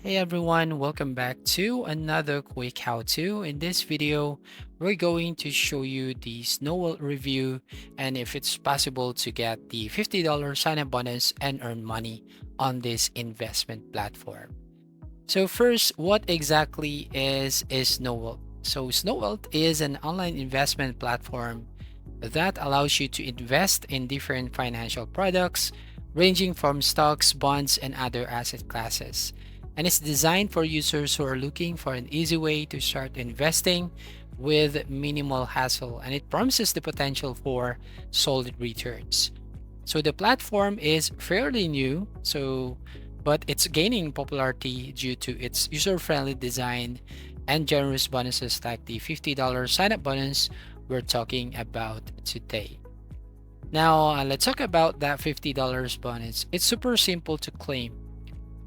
Hey everyone, welcome back to another quick how-to. In this video, we're going to show you the Snowealth review and if it's possible to get the $50 sign-up bonus and earn money on this investment platform. So first, what exactly is Snowealth? So Snowealth is an online investment platform that allows you to invest in different financial products ranging from stocks, bonds, and other asset classes. And it's designed for users who are looking for an easy way to start investing with minimal hassle, and it promises the potential for solid returns. So the platform is fairly new, but it's gaining popularity due to its user-friendly design and generous bonuses like the $50 sign-up bonus we're talking about today. Now, let's talk about that $50 bonus. It's super simple to claim.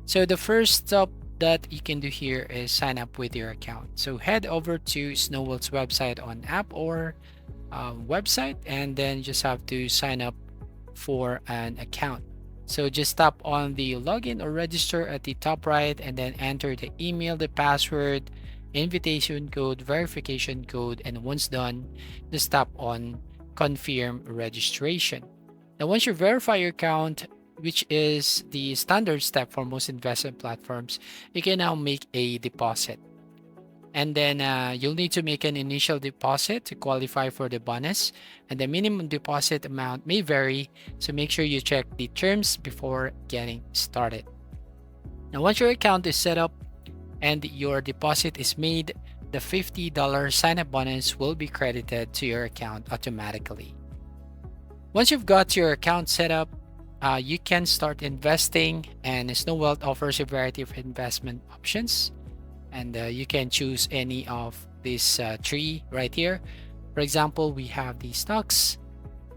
So the first step that you can do here is sign up with your account. So head over to Snowealth's website on app or website, and then just have to sign up for an account. So just tap on the login or register at the top right and then enter the email, the password, invitation code, verification code, and once done, just tap on confirm registration. Now, once you verify your account, which is the standard step for most investment platforms, you can now make a deposit. And then you'll need to make an initial deposit to qualify for the bonus, and the minimum deposit amount may vary, so make sure you check the terms before getting started. Now, once your account is set up and your deposit is made, the $50 sign-up bonus will be credited to your account automatically. Once you've got your account set up, you can start investing, and Snowealth offers a variety of investment options, and you can choose any of these three right here. For example, we have the stocks,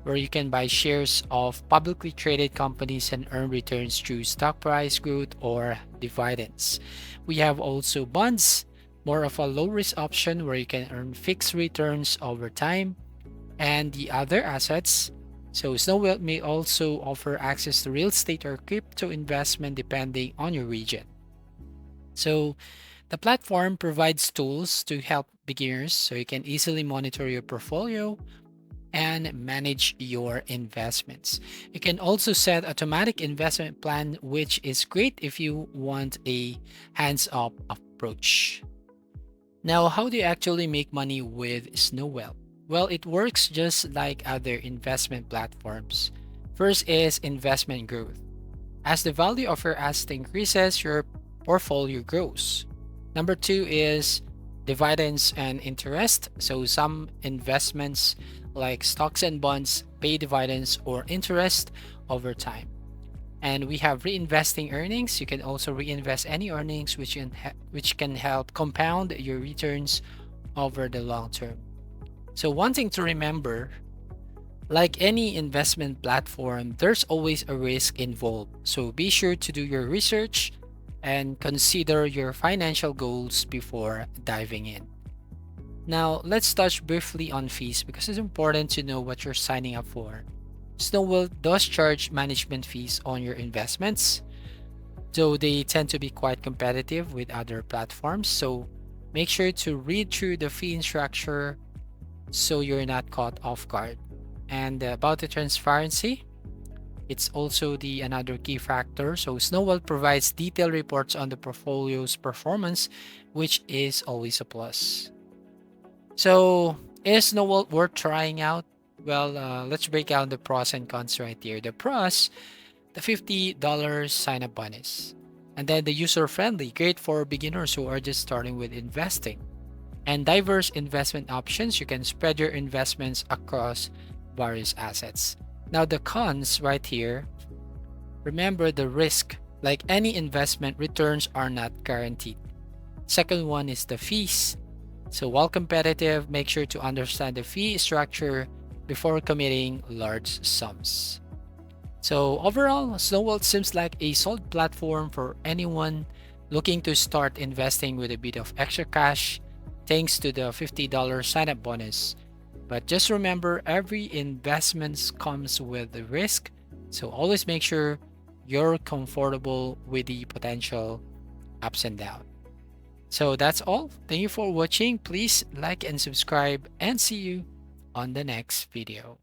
where you can buy shares of publicly traded companies and earn returns through stock price growth or dividends. We have also bonds, more of a low risk option where you can earn fixed returns over time, and the other assets. So Snowealth may also offer access to real estate or crypto investment depending on your region. So the platform provides tools to help beginners so you can easily monitor your portfolio and manage your investments. You can also set automatic investment plan, which is great if you want a hands-off approach. Now, how do you actually make money with Snowealth? Well, it works just like other investment platforms. First is investment growth. As the value of your asset increases, your portfolio grows. Number two is dividends and interest. So some investments like stocks and bonds pay dividends or interest over time. And we have reinvesting earnings. You can also reinvest any earnings which can help compound your returns over the long term. So one thing to remember, like any investment platform, there's always a risk involved. So be sure to do your research and consider your financial goals before diving in. Now, let's touch briefly on fees because it's important to know what you're signing up for. Snowealth does charge management fees on your investments, though they tend to be quite competitive with other platforms. So make sure to read through the fee structure so you're not caught off guard. And about the transparency, it's also the another key factor. So Snowealth provides detailed reports on the portfolio's performance, which is always a plus. So is Snowealth worth trying out? Well, let's break down the pros and cons right here. The pros, the $50 sign-up bonus. And then the user-friendly, great for beginners who are just starting with investing. And diverse investment options. You can spread your investments across various assets. Now the cons right here, remember the risk. Like any investment, returns are not guaranteed. Second one is the fees. So while competitive, make sure to understand the fee structure before committing large sums. So overall, Snowealth seems like a solid platform for anyone looking to start investing with a bit of extra cash thanks to the $50 sign-up bonus. But just remember, every investment comes with a risk, so always make sure you're comfortable with the potential ups and downs. So that's all. Thank you for watching. Please like and subscribe and see you on the next video.